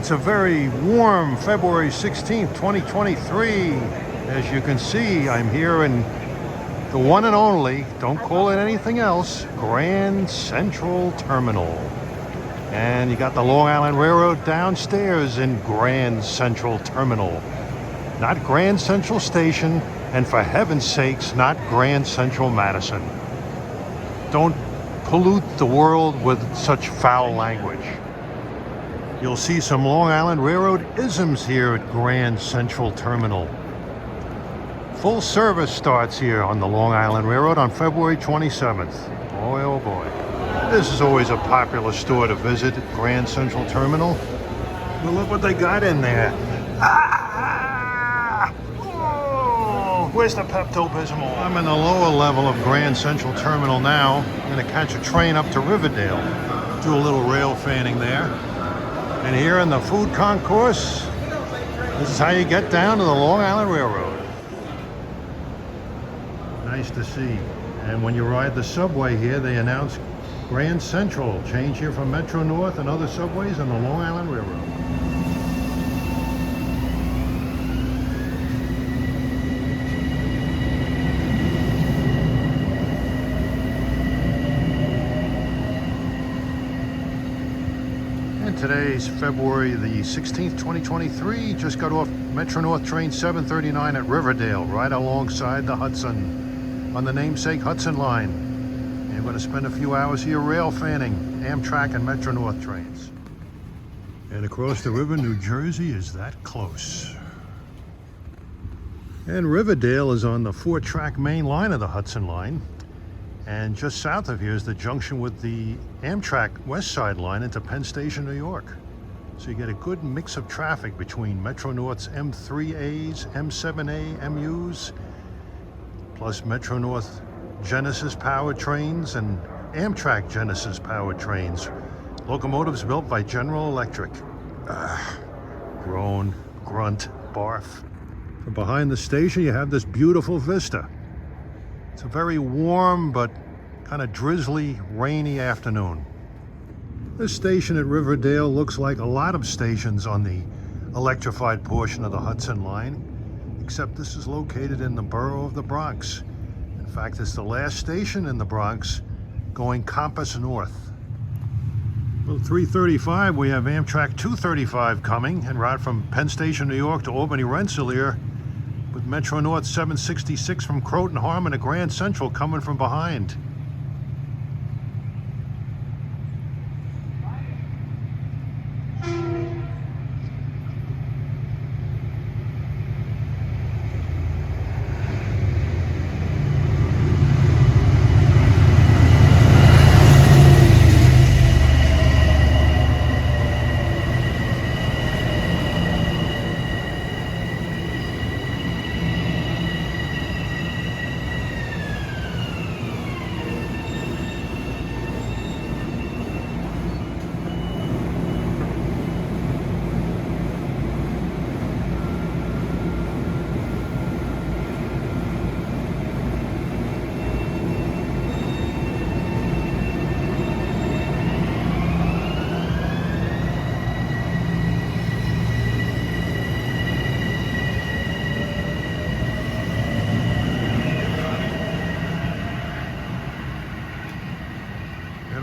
It's a very warm February 16th, 2023. As you can see, I'm here in the one and only, don't call it anything else, Grand Central Terminal. And you got the Long Island Railroad downstairs in Grand Central Terminal. Not Grand Central Station, and for heaven's sakes, not Grand Central Madison. Don't pollute the world with such foul language. You'll see some Long Island Railroad isms here at Grand Central Terminal. Full service starts here on the Long Island Railroad on February 27th. Boy, oh boy. This is always a popular store to visit at Grand Central Terminal. But look what they got in there. Ah! Oh, where's the Pepto-Bismol? I'm in the lower level of Grand Central Terminal now. I'm going to catch a train up to Riverdale. Do a little rail fanning there. And here in the food concourse, this is how you get down to the Long Island Railroad. Nice to see. And when you ride the subway here, they announce Grand Central. Change here from Metro North and other subways on the Long Island Railroad. Today's February the 16th, 2023. Just got off Metro North train 739 at Riverdale, right alongside the Hudson, on the namesake Hudson Line. And I'm going to spend a few hours here rail fanning Amtrak and Metro North trains. And across the river, New Jersey is that close. And Riverdale is on the 4-track main line of the Hudson Line. And just south of here is the junction with the Amtrak West Side line into Penn Station, New York. So you get a good mix of traffic between Metro North's M3As, M7A, MUs, plus Metro North Genesis powered trains and Amtrak Genesis powered trains. Locomotives built by General Electric. Groan, grunt, barf. From behind the station, you have this beautiful vista. It's a very warm but kind of drizzly, rainy afternoon. This station at Riverdale looks like a lot of stations on the electrified portion of the Hudson Line, except this is located in the borough of the Bronx. In fact, it's the last station in the Bronx going compass north. Well, 3:35, we have Amtrak 235 coming en route from Penn Station, New York to Albany Rensselaer, with Metro North 766 from Croton Harmon to Grand Central coming from behind.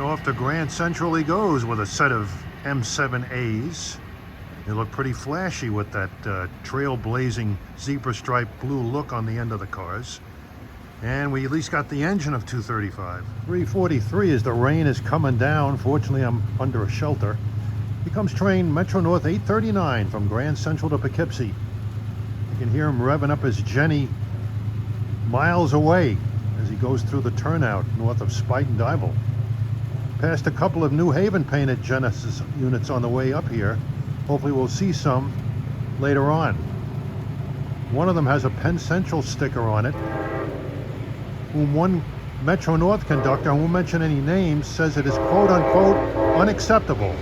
Off to Grand Central he goes with a set of M7As. They look pretty flashy with that trailblazing zebra stripe blue look on the end of the cars. And we at least got the engine of 235. 3:43 as the rain is coming down. Fortunately, I'm under a shelter. Here comes train Metro North 839 from Grand Central to Poughkeepsie. You can hear him revving up his Jenny miles away as he goes through the turnout north of Spite and Dival. Passed a couple of New Haven painted Genesis units on the way up here. Hopefully we'll see some later on. One of them has a Penn Central sticker on it, whom one Metro North conductor, I won't mention any names, says it is quote unquote unacceptable.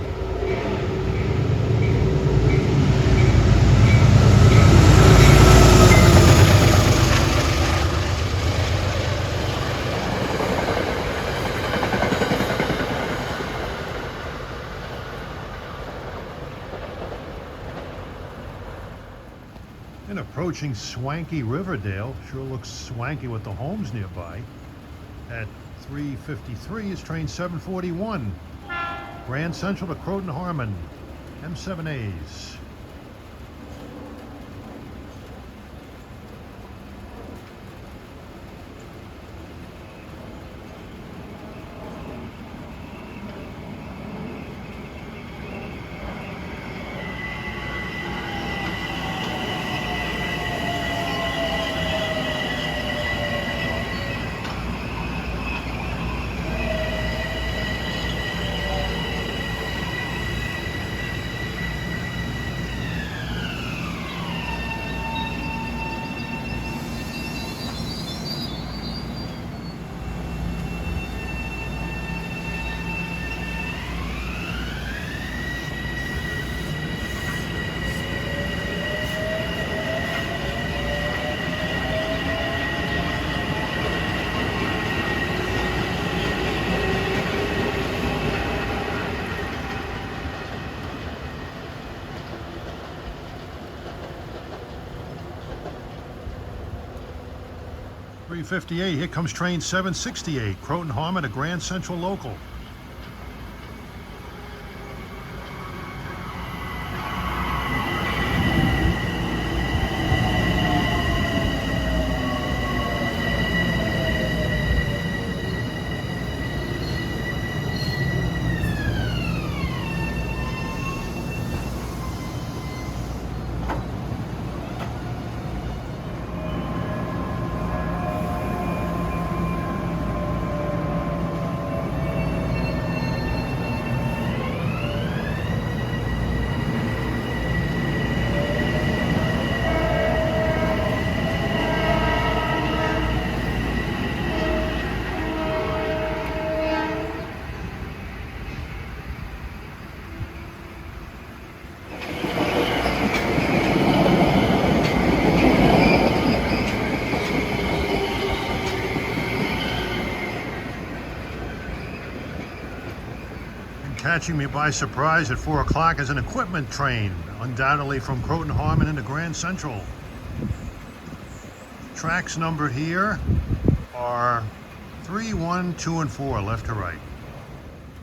Approaching swanky Riverdale. Sure looks swanky with the homes nearby. At 3:53 is train 741. Grand Central to Croton Harmon. M7As. .358, here comes train 768, Croton Harmon to Grand Central Local. Catching me by surprise at 4 o'clock is an equipment train, undoubtedly from Croton Harmon into Grand Central. Tracks numbered here are 3, 1, 2, and 4, left to right.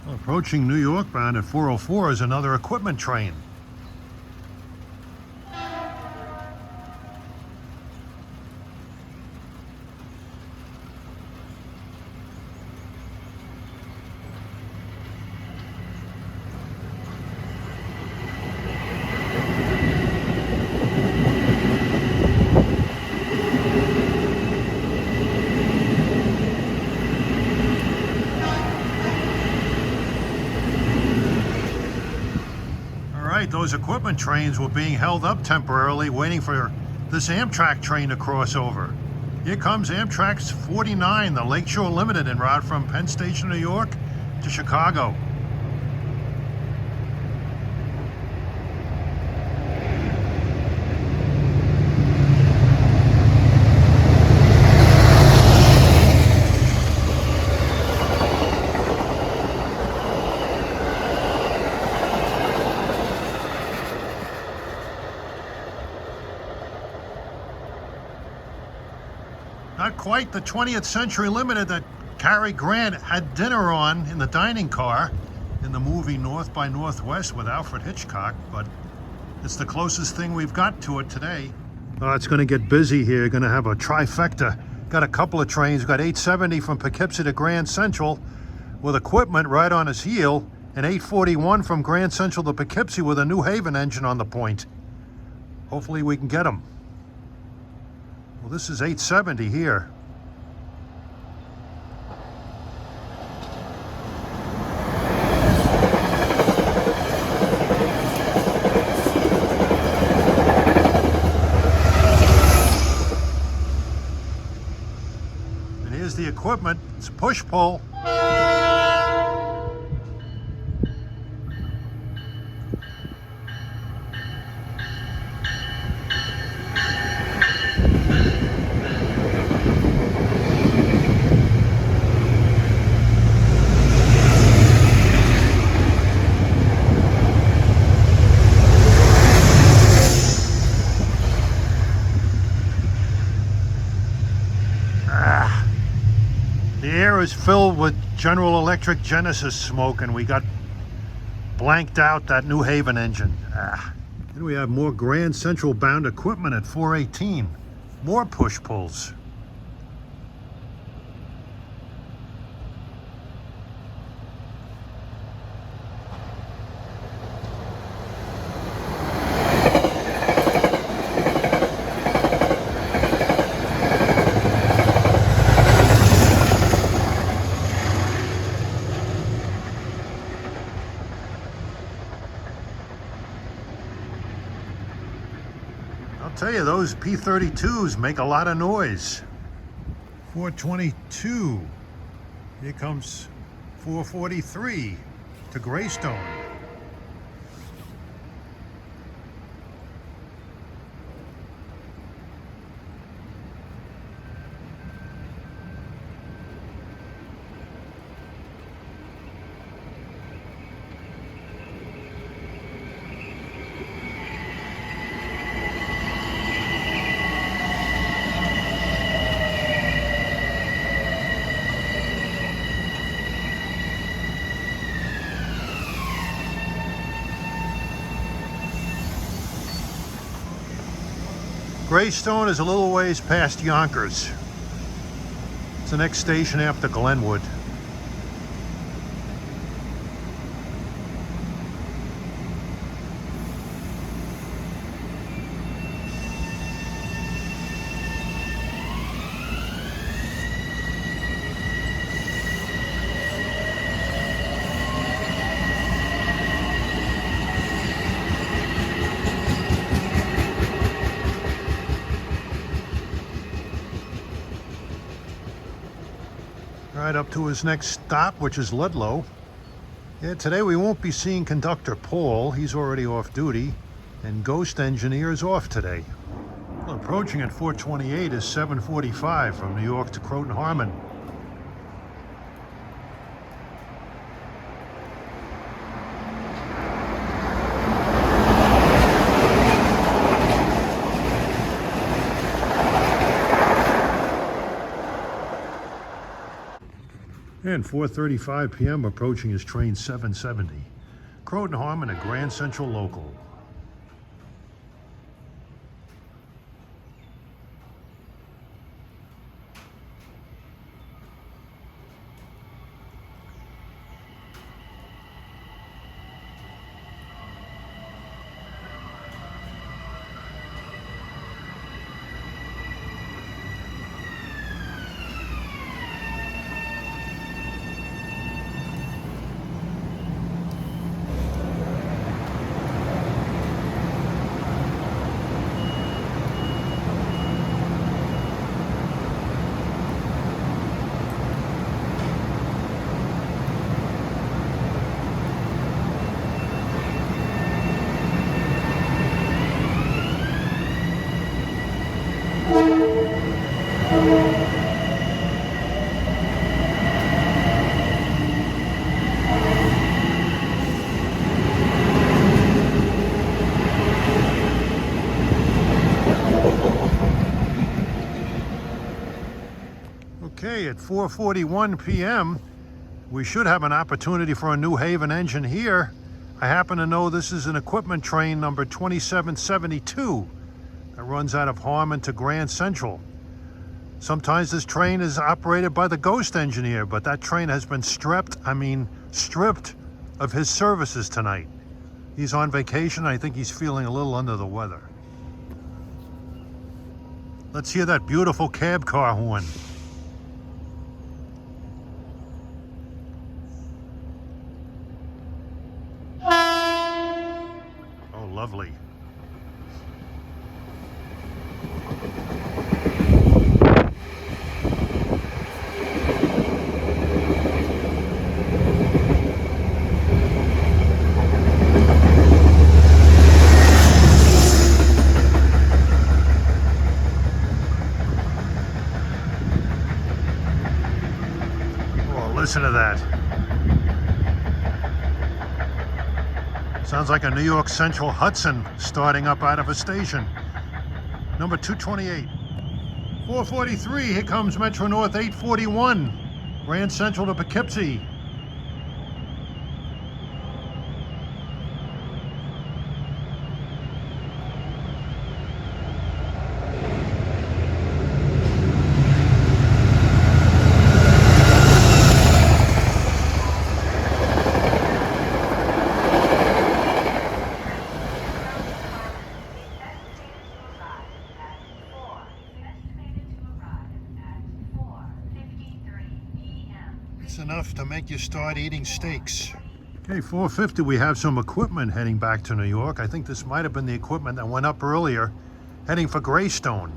Approaching New York bound at 4:04 is another equipment train. Those equipment trains were being held up temporarily, waiting for this Amtrak train to cross over. Here comes Amtrak's 49, the Lakeshore Limited, en route from Penn Station, New York to Chicago. Not quite the 20th Century Limited that Cary Grant had dinner on in the dining car in the movie North by Northwest with Alfred Hitchcock, but it's the closest thing we've got to it today. It's going to get busy here. Going to have a trifecta. Got a couple of trains. Got 870 from Poughkeepsie to Grand Central with equipment right on his heel, and 841 from Grand Central to Poughkeepsie with a New Haven engine on the point. Hopefully we can get them. Well, this is 870 here. And here's the equipment. It's a push-pull. with General Electric Genesis smoke, and we got blanked out that New Haven engine. Then we have more Grand Central bound equipment at 418. More push-pulls. I'll tell you, those P32s make a lot of noise. 422. Here comes 443 to Greystone. Greystone is a little ways past Yonkers. It's the next station after Glenwood. Right up to his next stop, which is Ludlow. Yeah, today we won't be seeing conductor Paul. He's already off duty. And ghost engineer is off today. Well, approaching at 428 is 745 from New York to Croton Harmon. And 4:35 p.m. approaching his train 770. Croton Harmon at Grand Central Local. Okay, at 4:41 p.m., we should have an opportunity for a New Haven engine here. I happen to know this is an equipment train number 2772 that runs out of Harmon to Grand Central. Sometimes this train is operated by the ghost engineer, but that train has been stripped of his services tonight. He's on vacation. I think he's feeling a little under the weather. Let's hear that beautiful cab car horn. Oh, lovely. Listen to that. Sounds like a New York Central Hudson starting up out of a station. Number 228. 443, here comes Metro North 841. Grand Central to Poughkeepsie. It's enough to make you start eating steaks. Okay, 4:50, we have some equipment heading back to New York. I think this might have been the equipment that went up earlier, heading for Greystone.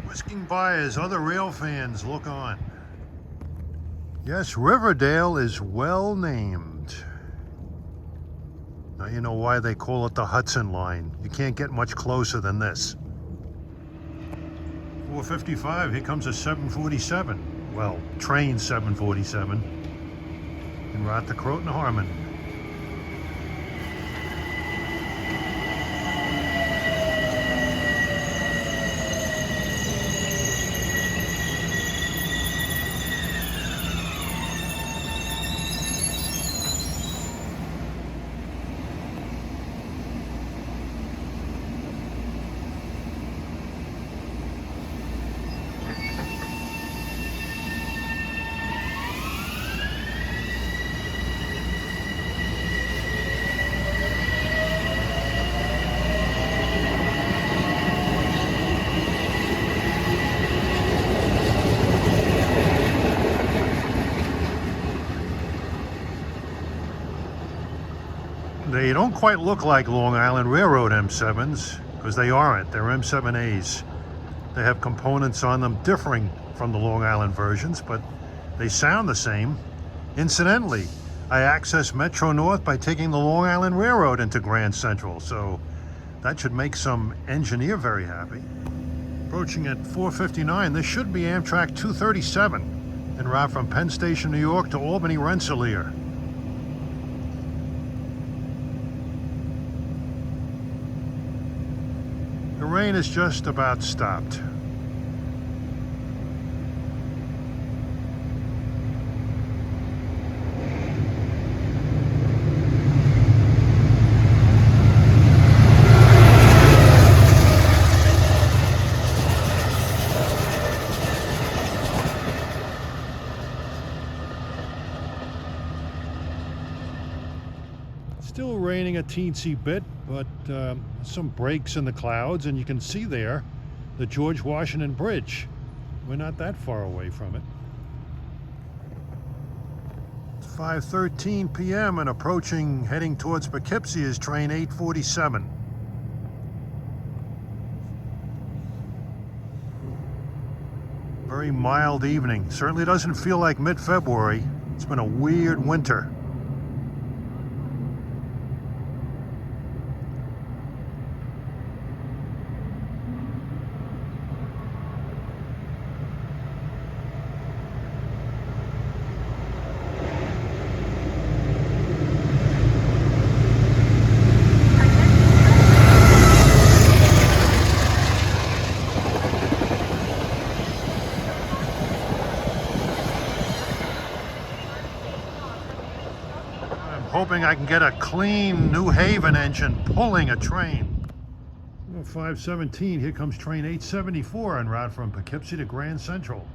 Whisking by as other rail fans look on. Yes, Riverdale is well named. Now you know why they call it the Hudson Line. You can't get much closer than this. 4:55, here comes a 747. Well, train 747. En route to Croton Harmon. They don't quite look like Long Island Railroad M7s, because they aren't. They're M7As. They have components on them differing from the Long Island versions, but they sound the same. Incidentally, I access Metro North by taking the Long Island Railroad into Grand Central, so that should make some engineer very happy. Approaching at 4:59, this should be Amtrak 237, en route from Penn Station, New York to Albany Rensselaer. The rain is just about stopped. Still raining a teensy bit, but some breaks in the clouds, and you can see there the George Washington Bridge. We're not that far away from it. It's 5:13 p.m. and approaching, heading towards Poughkeepsie is train 847. Very mild evening. Certainly doesn't feel like mid-February. It's been a weird winter. Hoping I can get a clean New Haven engine pulling a train. Well, 5:17, here comes train 874 en route from Poughkeepsie to Grand Central.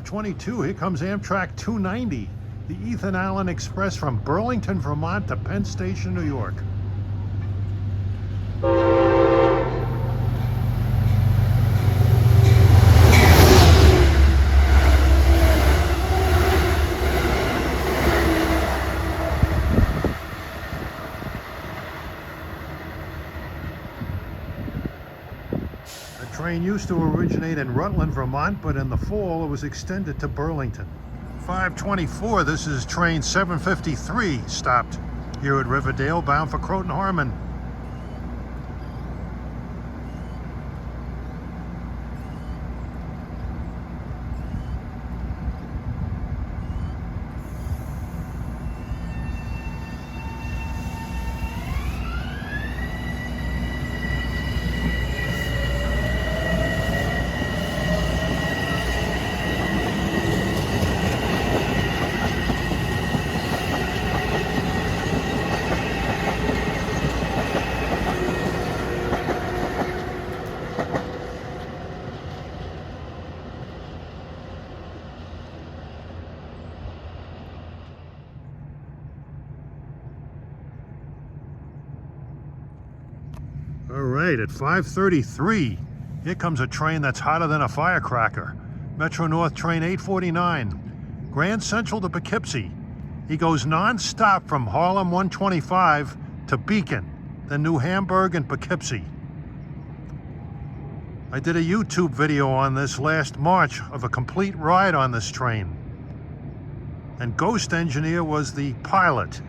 .22, here comes Amtrak 290, the Ethan Allen Express from Burlington, Vermont to Penn Station, New York. train used to originate in Rutland, Vermont, but in the fall it was extended to Burlington. 5:24, this is train 753, stopped here at Riverdale, bound for Croton Harmon. All right, at 5:33, here comes a train that's hotter than a firecracker. Metro North train 849, Grand Central to Poughkeepsie. He goes non-stop from Harlem 125 to Beacon, then New Hamburg and Poughkeepsie. I did a YouTube video on this last March of a complete ride on this train. And Ghost Engineer was the pilot.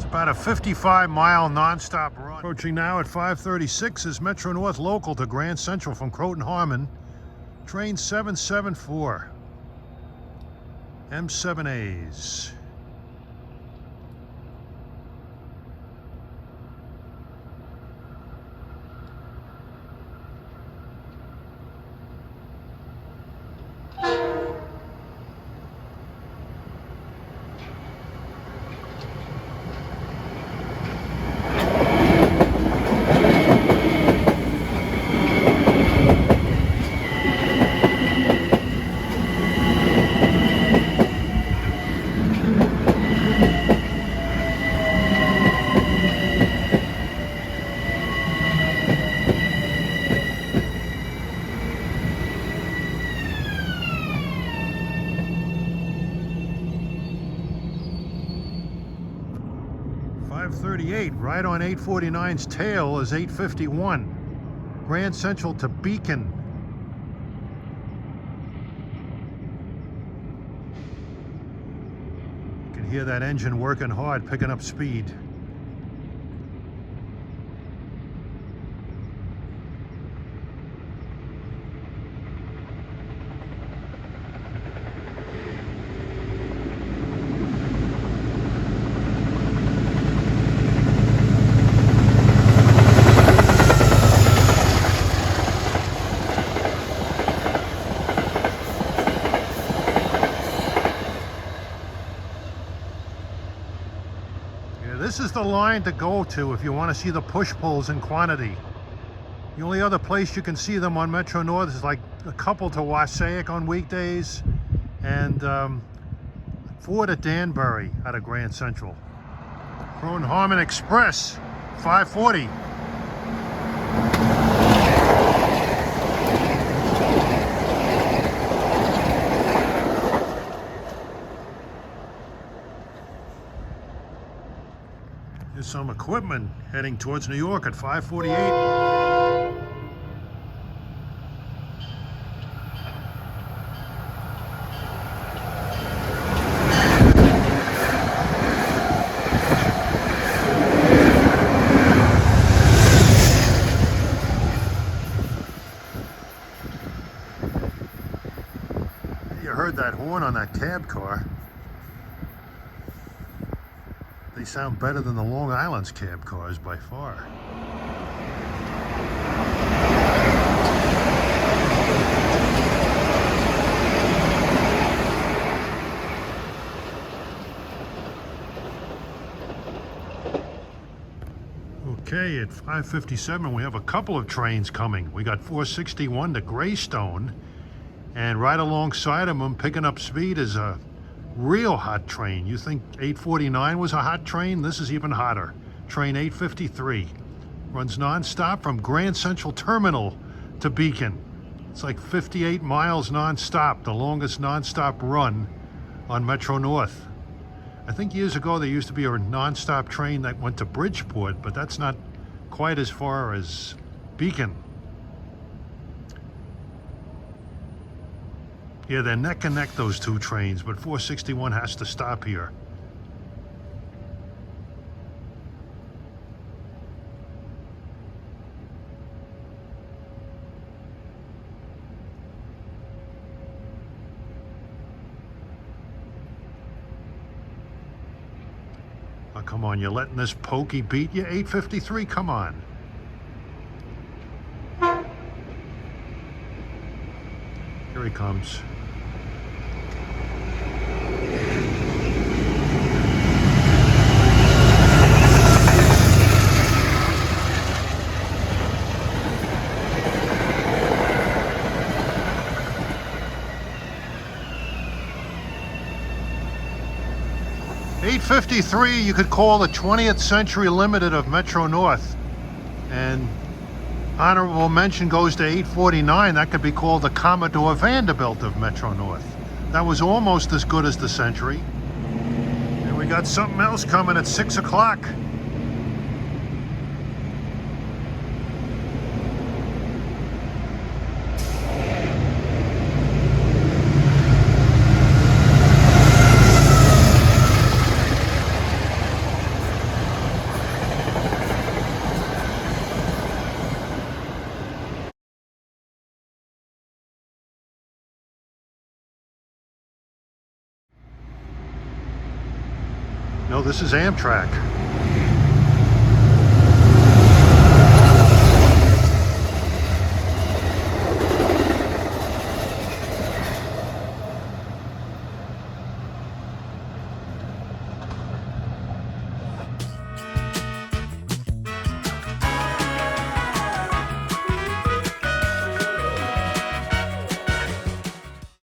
About a 55-mile non-stop run. Approaching now at 5:36 is Metro North local to Grand Central from Croton Harmon. Train 774. M7As. Right on 849's tail is 851. Grand Central to Beacon. You can hear that engine working hard, picking up speed. This is the line to go to if you want to see the push-pulls in quantity. The only other place you can see them on Metro North is like a couple to Wassaic on weekdays and 4 to Danbury out of Grand Central. Croton Harmon Express, 540. There's some equipment heading towards New York at 5:48. You heard that horn on that cab car. They sound better than the Long Island's cab cars by far. Okay, at 5:57 we have a couple of trains coming. We got 461 to Greystone, and right alongside of them, picking up speed, is a real hot train. You think 849 was a hot train? This is even hotter. Train 853 runs non-stop from Grand Central Terminal to Beacon. It's like 58 miles non-stop, the longest non-stop run on Metro North. I think years ago there used to be a non-stop train that went to Bridgeport, but that's not quite as far as Beacon. Yeah, they're neck and neck, those two trains, but 461 has to stop here. Oh, come on, you're letting this pokey beat you? 853, come on. Here he comes. .853, you could call the 20th Century Limited of Metro North. And honorable mention goes to 849. That could be called the Commodore Vanderbilt of Metro North. That was almost as good as the Century. And we got something else coming at 6 o'clock. No, this is Amtrak.